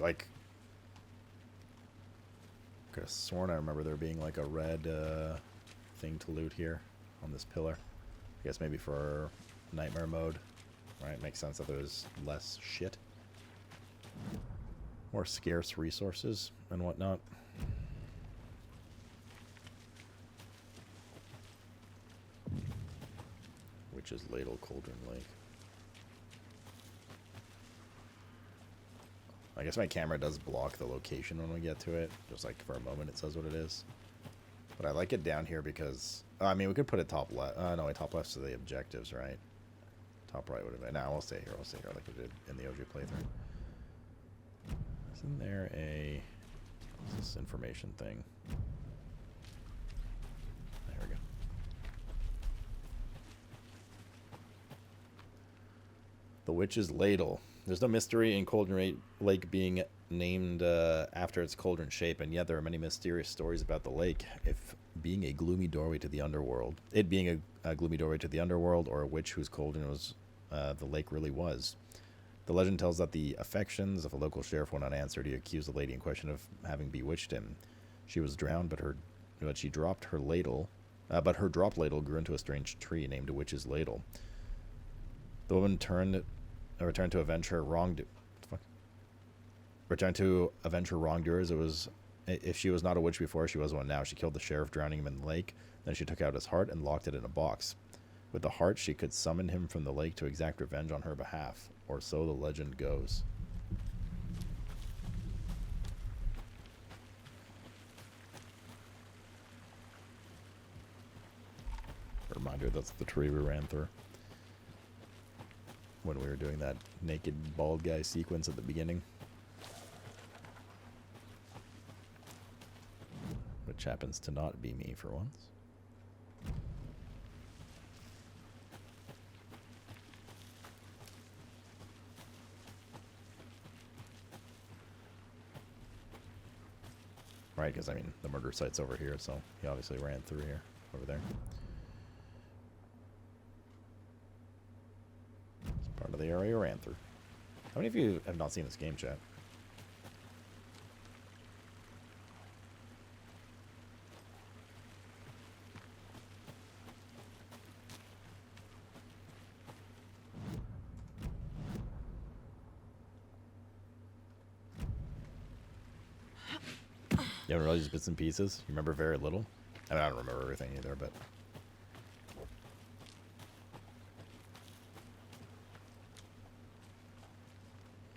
feel like... Could have sworn I remember there being like a red thing to loot here on this pillar. I guess maybe for nightmare mode. Right, makes sense that there's less shit. More scarce resources and whatnot. Which is Ladle Cauldron Lake. I guess my camera does block the location when we get to it. Just like for a moment it says what it is. But I like it down here because... I mean, we could put it top left. No, wait, top left's to the objectives, right? Top right would have been... Nah, we'll stay here. We'll stay here like we did in the OG playthrough. Isn't there a... What's this information thing? There we go. The Witch's Ladle. There's no mystery in Cauldron Lake being named after its cauldron shape, and yet there are many mysterious stories about the lake. If being a gloomy doorway to the underworld, it being a gloomy doorway to the underworld, or a witch whose cauldron was the lake really was. The legend tells that the affections of a local sheriff went unanswered. He accused the lady in question of having bewitched him. She was drowned, but she dropped her ladle. But her drop ladle grew into a strange tree named Witch's Ladle. The woman returned to avenge her wrongdoers. It was, if she was not a witch before, she was one now. She killed the sheriff, drowning him in the lake. Then she took out his heart and locked it in a box. With the heart, she could summon him from the lake to exact revenge on her behalf, or so the legend goes. A reminder, that's the tree we ran through when we were doing that naked bald guy sequence at the beginning. Which happens to not be me for once. Right, because I mean, the murder site's over here, so he obviously ran through here, over there. It's part of the area he ran through. How many of you have not seen this game, chat? You haven't really just bits and pieces? You remember very little? I mean, I don't remember everything either, but...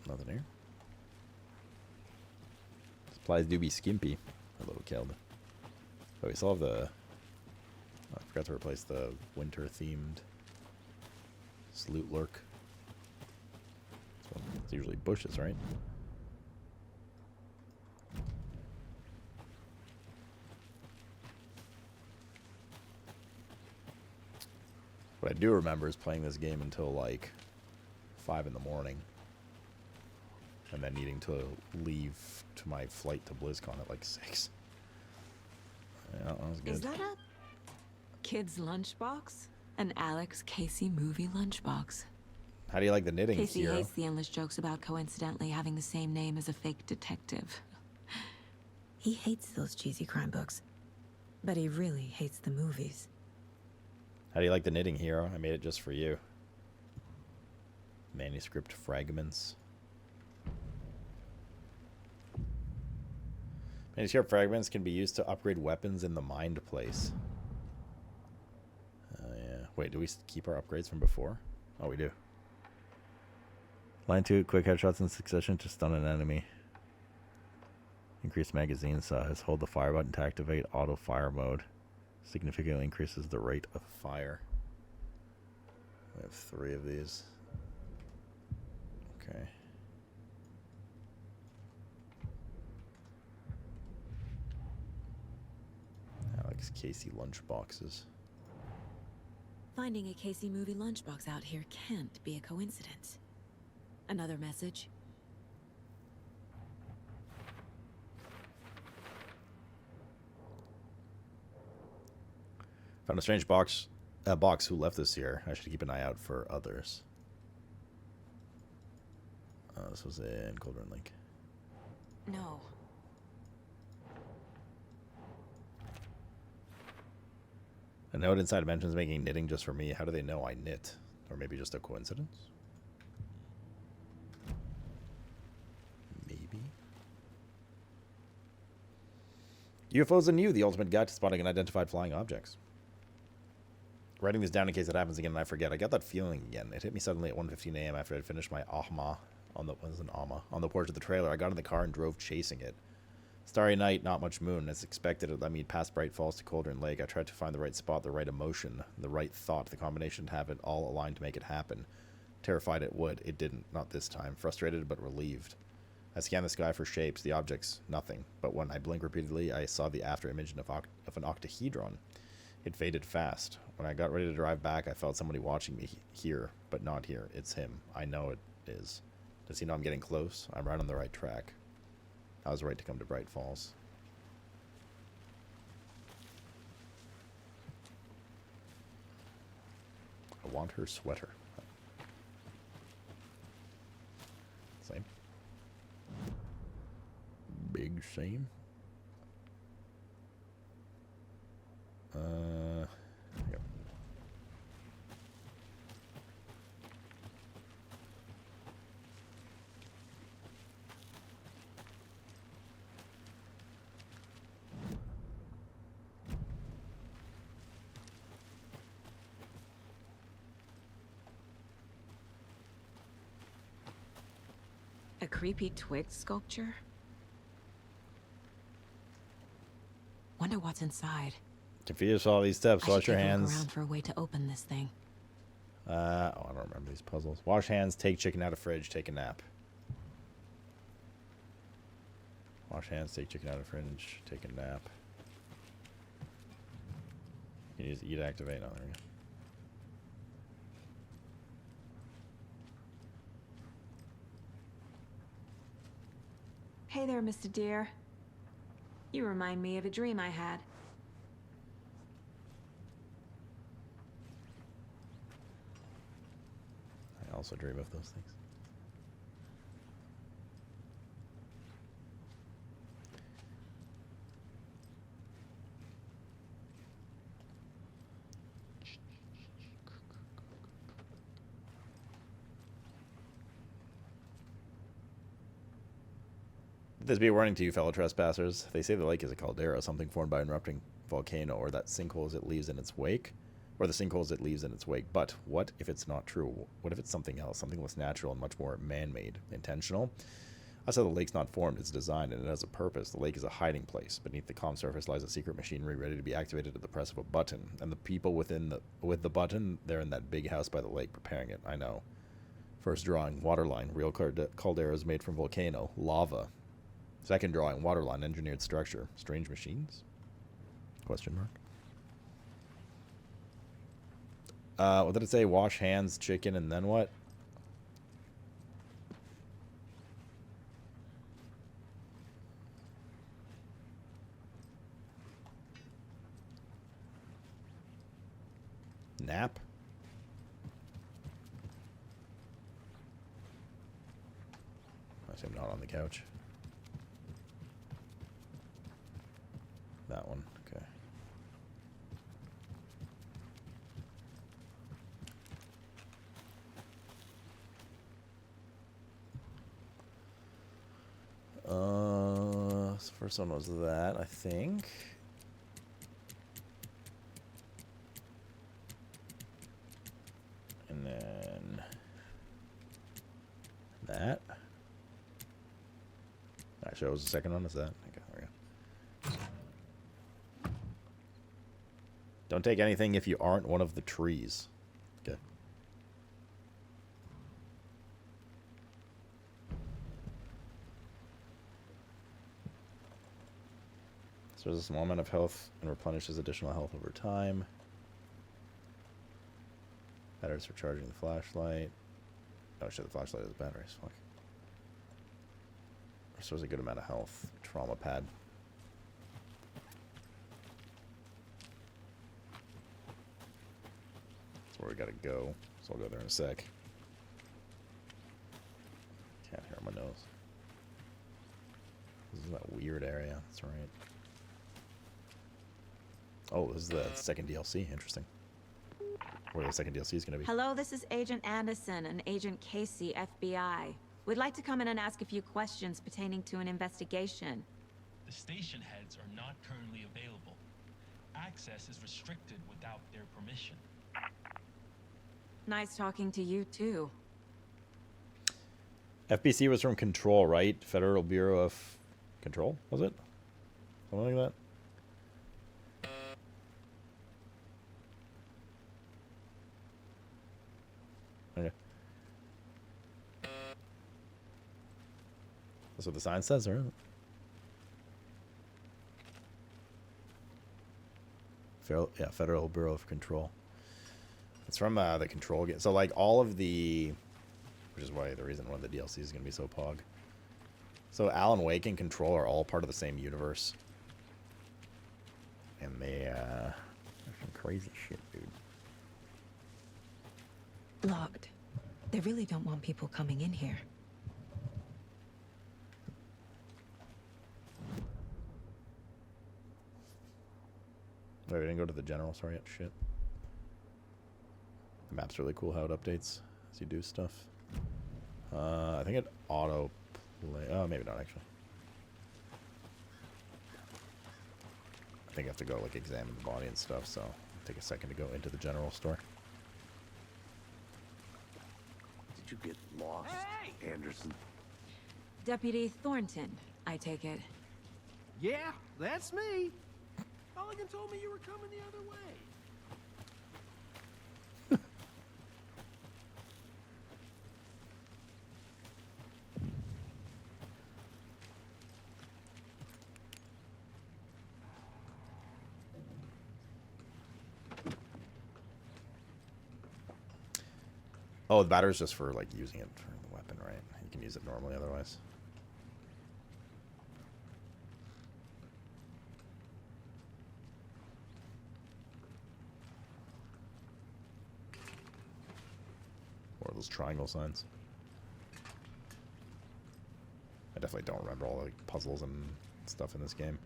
Nothing here. Supplies do be skimpy. A little killed. But we still have the... Oh, I forgot to replace the winter-themed Sloot Lurk. It's usually bushes, right? What I do remember is playing this game until like 5 in the morning. And then needing to leave to my flight to BlizzCon at like 6. Yeah, that was good. Is that a kid's lunchbox? An Alex Casey movie lunchbox. How do you like the knitting, Casey Hero? hates the endless jokes about coincidentally having the same name as a fake detective. He hates those cheesy crime books. But he really hates the movies. How do you like the knitting, Hero? I made it just for you. Manuscript fragments. Manuscript fragments can be used to upgrade weapons in the Mind Place. Yeah. Wait, do we keep our upgrades from before? Oh, we do. Line 2, quick headshots in succession to stun an enemy. Increase magazine size. Hold the fire button to activate auto fire mode. Significantly increases the rate of fire. We have 3 of these. Okay. Alex Casey lunchboxes. Finding a Casey movie lunchbox out here can't be a coincidence. Another message? Found a strange box who left this here. I should keep an eye out for others. This was in Cauldron Lake. No. A note inside mentions making knitting just for me. How do they know I knit? Or maybe just a coincidence? Maybe. UFOs and You, the ultimate guide to spotting unidentified flying objects. Writing this down in case it happens again and I forget. I got that feeling again. It hit me suddenly at 1:15 a.m. after I'd finished my ahma on the porch of the trailer. I got in the car and drove chasing it. Starry night, not much moon. As expected, it led me past Bright Falls to Cauldron Lake. I tried to find the right spot, the right emotion, the right thought, the combination to have it all aligned to make it happen. Terrified it would. It didn't. Not this time. Frustrated but relieved. I scanned the sky for shapes, the objects, nothing. But when I blinked repeatedly, I saw the after image of an octahedron. It faded fast. When I got ready to drive back, I felt somebody watching me here, but not here. It's him. I know it is. Does he know I'm getting close? I'm right on the right track. I was right to come to Bright Falls. I want her sweater. Same. Big same. Yep. A creepy twig sculpture? Wonder what's inside. Confused with all these steps. Wash your I should take a look hands. around for a way to open this thing. Oh, I don't remember these puzzles. Wash hands, take chicken out of fridge, take a nap. Wash hands, take chicken out of fridge, take a nap. You can use eat activate. Oh, there we go. Hey there, Mr. Deer. You remind me of a dream I had. I also dream of those things. This be a warning to you, fellow trespassers. They say the lake is a caldera, something formed by an erupting volcano, or that sinkholes it leaves in its wake, or the sinkholes it leaves in its wake. But what if it's not true? What if it's something else, something less natural and much more man-made, intentional? I said the lake's not formed, it's designed, and it has a purpose. The lake is a hiding place. Beneath the calm surface lies a secret machinery ready to be activated at the press of a button. And the people with the button, they're in that big house by the lake preparing it. I know. First drawing, waterline, real calderas made from volcano, lava. Second drawing, waterline, engineered structure. Strange machines? Question mark. What did it say? Wash hands, chicken, and then what? Nap? I assume not on the couch. That one, okay. So first one was that, I think. And then that. Actually, what was the second one? Is that? Okay, there we go. Don't take anything if you aren't one of the trees. Okay. So there's a small amount of health and replenishes additional health over time. Batteries for charging the flashlight. Oh shit, the flashlight has batteries. Fuck. Restores a good amount of health. Trauma pad. That's where we gotta go. So I'll go there in a sec. Can't hear my nose. is that weird area. That's right. Oh, this is the second DLC. Interesting. Where the second DLC is going to be. Hello, this is Agent Anderson and Agent Casey, FBI. We'd like to come in and ask a few questions pertaining to an investigation. The station heads are not currently available. Access is restricted without their permission. Nice talking to you, too. FBC was from Control, right? Federal Bureau of Control, was it? Something like that? Okay. That's what the sign says, right? Federal Bureau of Control. It's from the Control game. So, like, all of the... Which is why the reason one of the DLC is going to be so pog. So, Alan Wake and Control are all part of the same universe. And they, some crazy shit, dude. Locked. They really don't want people coming in here. Wait, we didn't go to the general. Sorry, shit. The map's really cool how it updates as you do stuff. I think it auto play. Oh, maybe not actually. I think I have to go like examine the body and stuff, so it'll take a second to go into the general store. Did you get lost, Anderson? Deputy Thornton, I take it. Yeah, that's me. Mulligan told me you were coming the other way. Oh, the battery's just for like using it for the weapon, right? You can use it normally otherwise. Or those triangle signs. I definitely don't remember all the puzzles and stuff in this game.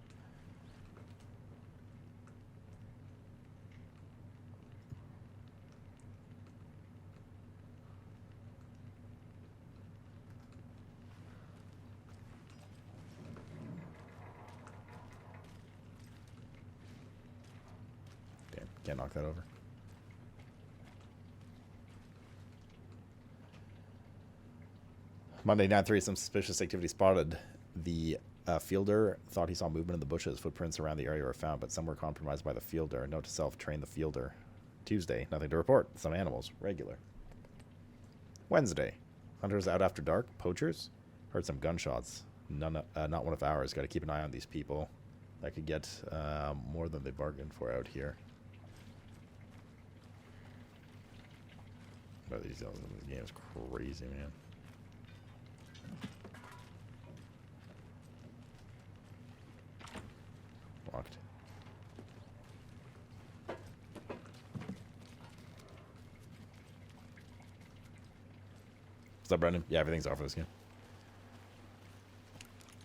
Damn, can't knock that over. Monday, 9/3, some suspicious activity spotted. The fielder thought he saw movement in the bushes. Footprints around the area were found, but some were compromised by the fielder. Note to self, train the fielder. Tuesday, nothing to report. Some animals, regular. Wednesday, hunters out after dark. Poachers? Heard some gunshots. None, not one of ours. Got to keep an eye on these people. That could get more than they bargained for out here. But these this game is crazy, man. Locked. What's up, Brendan? Yeah, everything's off for this game.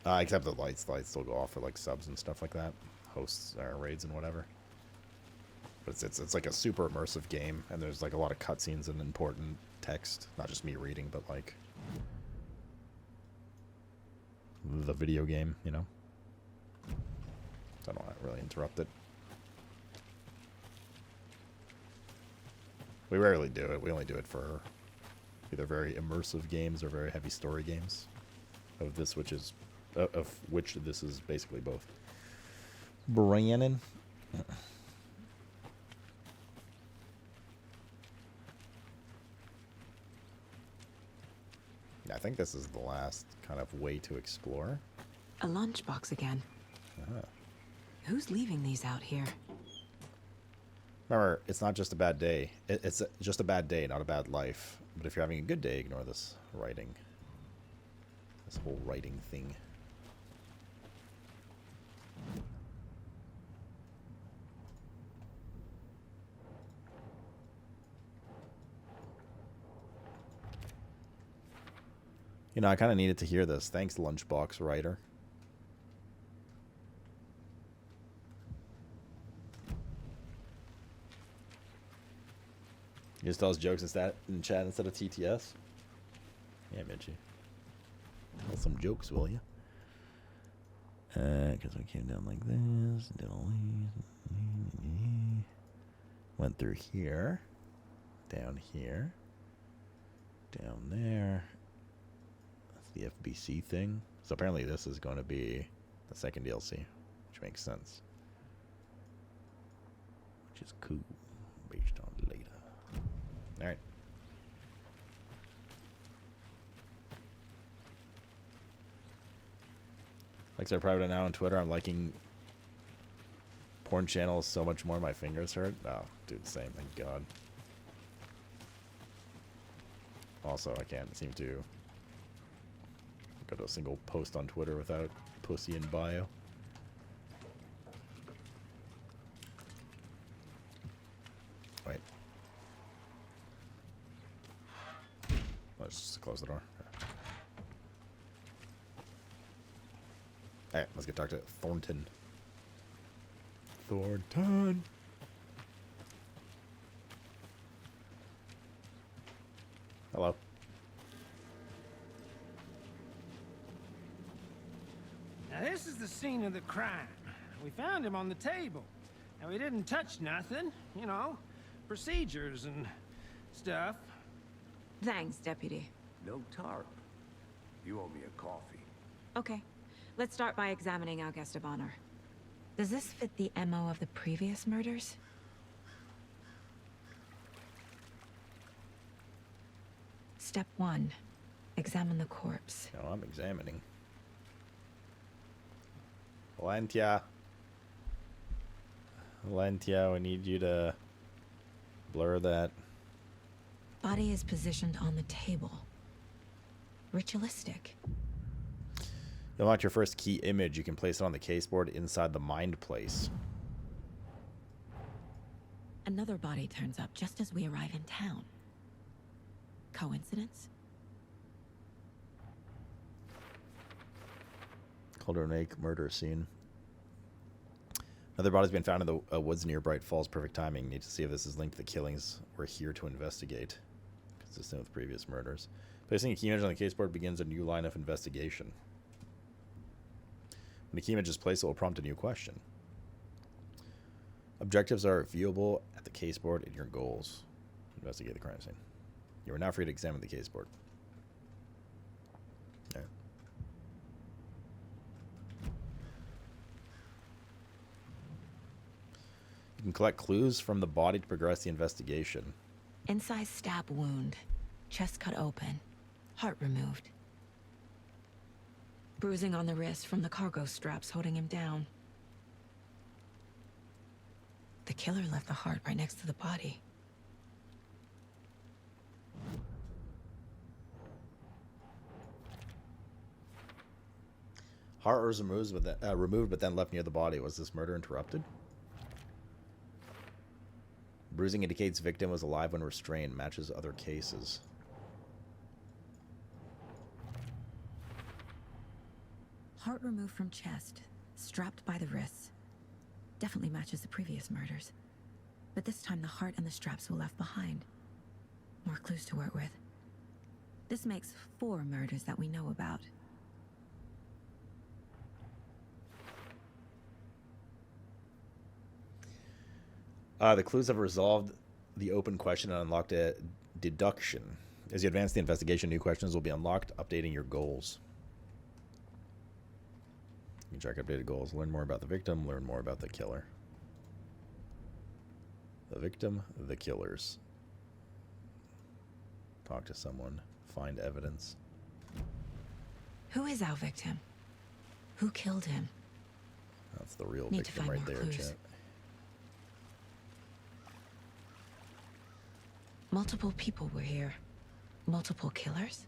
Except the lights. The lights still go off for like subs and stuff like that. Hosts or raids and whatever. But it's like a super immersive game, and there's like a lot of cutscenes and important text. Not just me reading, but like the video game, you know? So I don't want to really interrupt it. We rarely do it. We only do it for either very immersive games or very heavy story games. Of which this is basically both. Brandon. I think this is the last kind of way to explore. A lunchbox again. Who's leaving these out here? Remember, it's not just a bad day. It's just a bad day, not a bad life. But if you're having a good day, ignore this writing. This whole writing thing. You know, I kind of needed to hear this. Thanks, Lunchbox Writer. You just tell us jokes in chat instead of TTS? Yeah, Mitchie. Tell some jokes, will you? Because we came down like this. Did all these. Went through here. Down here. Down there. That's the FBC thing. So apparently this is going to be the second DLC, which makes sense. Which is cool. Based on later. Alright. Likes are private now on Twitter. I'm liking porn channels so much more my fingers hurt. Oh, do the same, thank God. Also, I can't seem to go to a single post on Twitter without pussy in bio. Wait. Let's just close the door. Alright, let's get talk to Thornton. Thornton! Hello. Now this is the scene of the crime. We found him on the table. And we didn't touch nothing, you know, procedures and stuff. Thanks, Deputy. No tarp. You owe me a coffee. Okay. Let's start by examining our guest of honor. Does this fit the MO of the previous murders? Step 1. Examine the corpse. No, I'm examining. Valentia. Valentia, we need you to blur that. Body is positioned on the table. Ritualistic. You'll want your first key image. You can place it on the caseboard inside the mind place. Another body turns up just as we arrive in town. Coincidence? Cauldron Lake murder scene. Another body's been found in the woods near Bright Falls. Perfect timing. Need to see if this is linked to the killings. We're here to investigate. Consistent with previous murders. Placing a key image on the caseboard begins a new line of investigation. When the key image is placed, it will prompt a new question. Objectives are viewable at the caseboard in your goals. Investigate the crime scene. You are now free to examine the caseboard. There. You can collect clues from the body to progress the investigation. Incised stab wound. Chest cut open. Heart removed. Bruising on the wrist from the cargo straps holding him down. The killer left the heart right next to the body. Heart was removed but then left near the body. Was this murder interrupted? Bruising indicates victim was alive when restrained. Matches other cases. Heart removed from chest, strapped by the wrists. Definitely matches the previous murders. But this time the heart and the straps were left behind. More clues to work with. This makes 4 murders that we know about. The clues have resolved the open question and unlocked a deduction. As you advance the investigation, new questions will be unlocked, updating your goals. You can check updated goals. Learn more about the victim. Learn more about the killer. The victim, the killers. Talk to someone. Find evidence. Who is our victim? Who killed him? That's the real Need to victim find right more there, clues. chat. Multiple people were here. Multiple killers?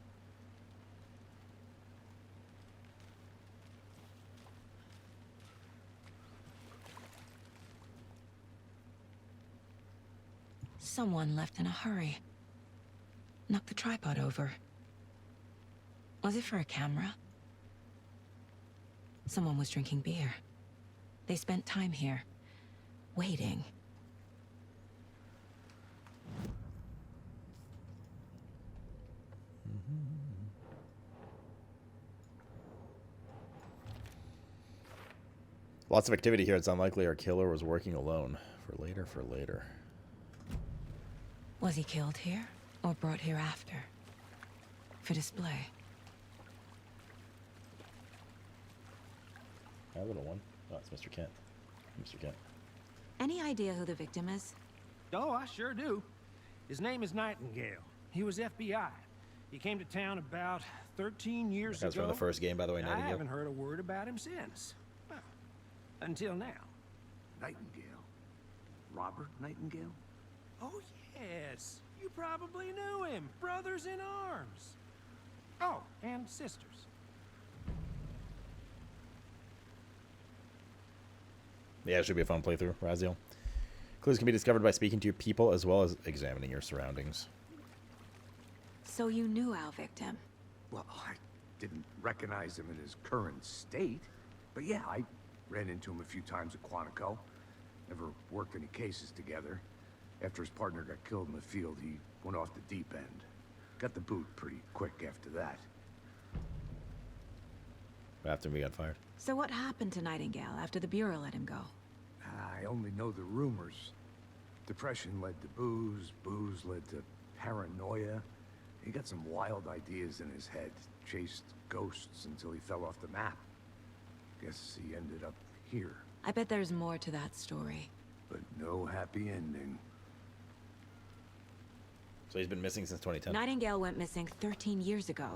Someone left in a hurry. Knocked the tripod over. Was it for a camera? Someone was drinking beer. They spent time here, waiting. Lots of activity here. It's unlikely our killer was working alone. For later, for later. Was he killed here or brought here after? For display. Hi, little one. Oh, it's Mr. Kent. Mr. Kent. Any idea who the victim is? Oh, I sure do. His name is Nightingale. He was FBI. He came to town about 13 years That's ago. from the first game, by the way, I Nightingale. haven't heard a word about him since. Well, until now. Nightingale. Robert Nightingale? Oh, yes. You probably knew him. Brothers in arms. Oh, and sisters. Yeah, it should be a fun playthrough, Raziel. Clues can be discovered by speaking to your people as well as examining your surroundings. So you knew our victim. Well, I didn't recognize him in his current state. But yeah, I ran into him a few times at Quantico. Never worked any cases together. After his partner got killed in the field, he went off the deep end. Got the boot pretty quick after that. After we got fired. So what happened to Nightingale after the Bureau let him go? I only know the rumors. Depression led to booze, booze led to paranoia. He got some wild ideas in his head, chased ghosts until he fell off the map. Guess he ended up here, I bet there's more to that story. but no happy ending. So he's been missing since 2010. Nightingale went missing 13 years ago.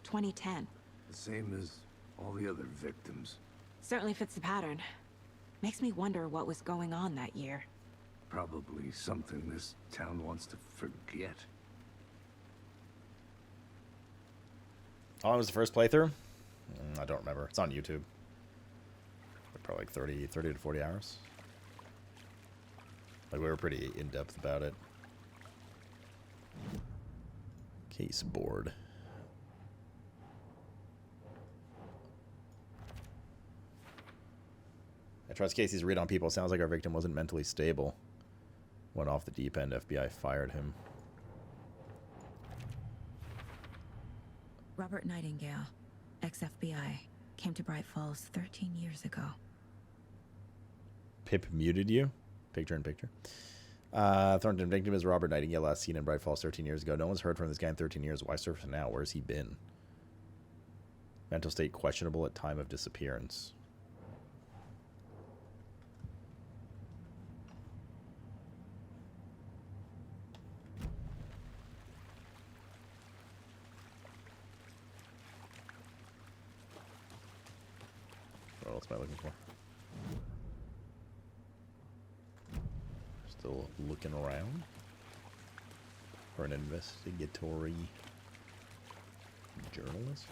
2010. The same as all the other victims. Certainly fits the pattern. Makes me wonder what was going on that year. Probably something this town wants to forget. How long was the first playthrough? I don't remember. It's on YouTube. Probably like 30 to 40 hours. Like, we were pretty in-depth about it. Case board. I trust Casey's read on people. Sounds like our victim wasn't mentally stable. Went off the deep end. FBI fired him. Robert Nightingale, ex-FBI, came to Bright Falls 13 years ago. Pip muted you. Picture in picture. Thornton victim is Robert Nightingale, last seen in Bright Falls 13 years ago. No one's heard from this guy in 13 years. Why surface now? Where's he been? Mental state questionable at time of disappearance. What else am I looking for? Still looking around for an investigatory journalist.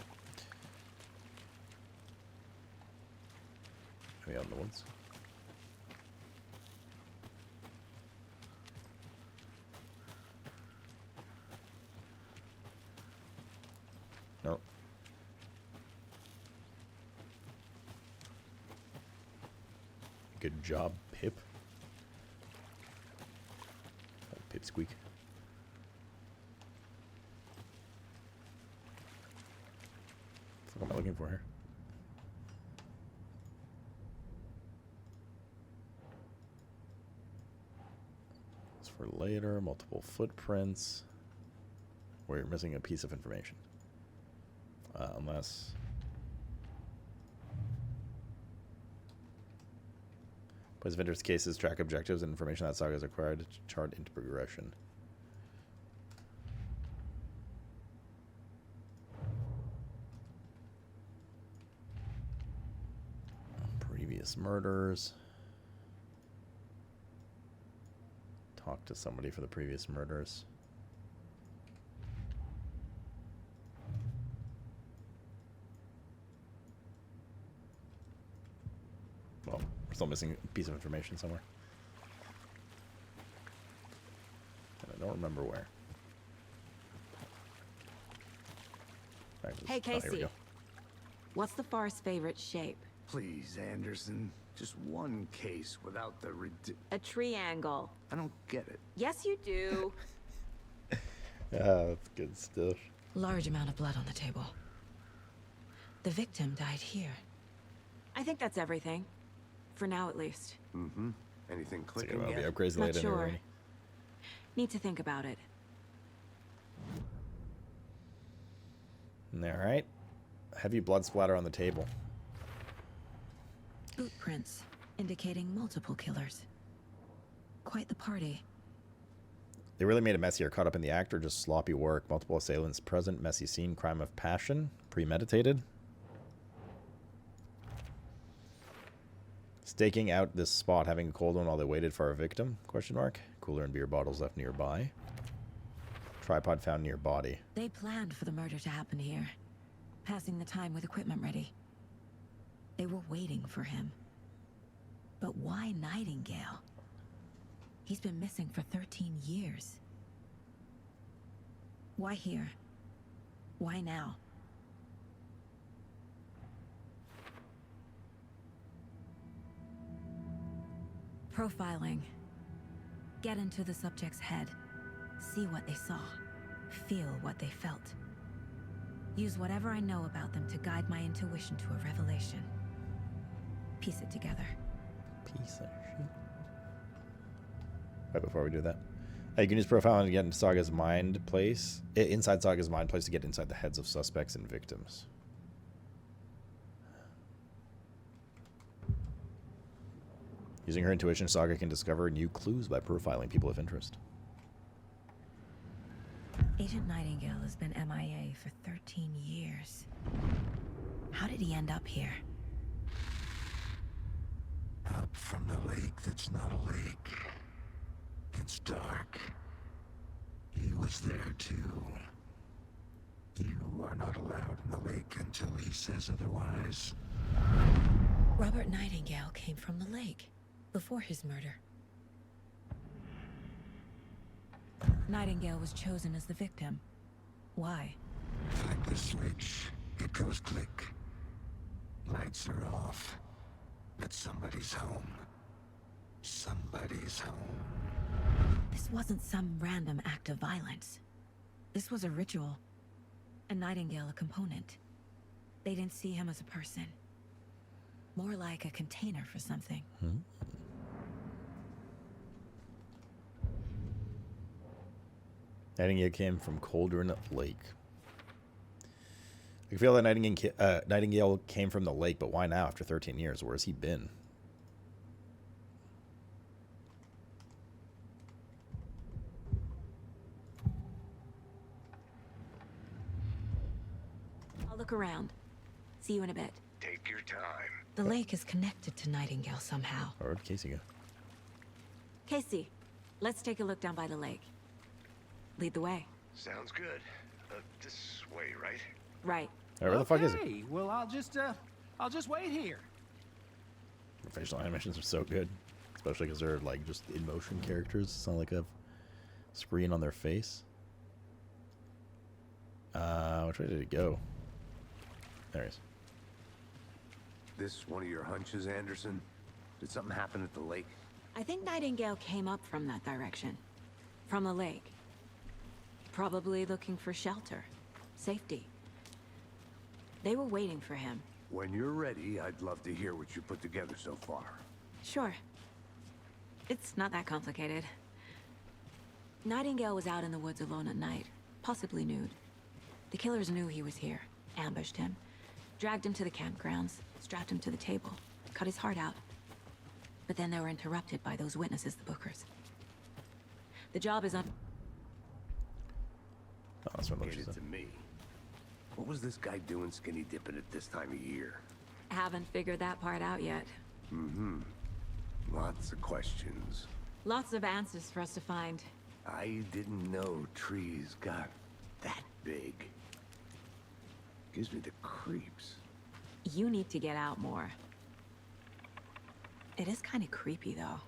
Are we out in the woods? No. Good job, Pip. Pipsqueak. What am I looking for here? It's for later. Multiple footprints. We're missing a piece of information. Unless... Plays vendors' cases, track objectives, and information that saga is acquired to chart into progression. Previous murders. Talk to somebody for the previous murders. Well, we're still missing a piece of information somewhere. And I don't remember where. Right, Hey, here we Casey. go. What's the Forest's favorite shape? Please, Anderson. Just one case without the A triangle. I don't get it. Yes, you do. That's good stuff. Large amount of blood on the table. The victim died here. I think that's everything. For now, at least. Mm-hmm. Anything So clicking will be yet? upgrades Not later. sure. Already. Need to think about it. All right. Heavy blood splatter on the table. Boot prints indicating multiple killers. Quite the party. They really made a mess here. Caught up in the act or just sloppy work? Multiple assailants present. Messy scene. Crime of passion. Premeditated. Staking out this spot, having a cold one while they waited for our victim? Question mark. Cooler and beer bottles left nearby. Tripod found near body. They planned for the murder to happen here, passing the time with equipment ready. They were waiting for him. But why Nightingale? He's been missing for 13 years. Why here? Why now? Profiling. Get into the subject's head. See what they saw. Feel what they felt. Use whatever I know about them to guide my intuition to a revelation. Piece it together. Piece of shit. Right before we do that. You can use profiling to get into Saga's mind place. Inside Saga's mind place to get inside the heads of suspects and victims. Using her intuition, Saga can discover new clues by profiling people of interest. Agent Nightingale has been MIA for 13 years. How did he end up here? Up from the lake that's not a lake. It's dark. He was there too. You are not allowed in the lake until he says otherwise. Robert Nightingale came from the lake before his murder. Nightingale was chosen as the victim. Why? Flick the switch. It goes click. Lights are off. But somebody's home. Somebody's home. This wasn't some random act of violence. This was a ritual. And Nightingale a component. They didn't see him as a person. More like a container for something. Nightingale came from Cauldron Lake. I can feel that Nightingale came from the lake, but why now after 13 years? Where has he been? I'll look around. See you in a bit. Take your time. The lake is connected to Nightingale somehow. Or where'd Casey go? Casey, let's take a look down by the lake. Lead the way. Sounds good. This way, right? Right. Alright, where the fuck is he? Okay, well, I'll just wait here. The facial animations are so good. Especially because they're like just in motion characters. It's not like a screen on their face. Which way did it go? There he is. This one of your hunches, Anderson? Did something happen at the lake? I think Nightingale came up from that direction. From the lake. Probably looking for shelter. Safety. They were waiting for him. When you're ready, I'd love to hear what you put together so far. Sure. It's not that complicated. Nightingale was out in the woods alone at night, possibly nude. The killers knew he was here, ambushed him, dragged him to the campgrounds, strapped him to the table, cut his heart out. But then they were interrupted by those witnesses, the Bookers. The job is Oh, that's what Get she it said. to me. What was this guy doing skinny dipping at this time of year? Haven't figured that part out yet. Mm-hmm. Lots of questions. Lots of answers for us to find. I didn't know trees got that big. Gives me the creeps. You need to get out more. It is kind of creepy, though.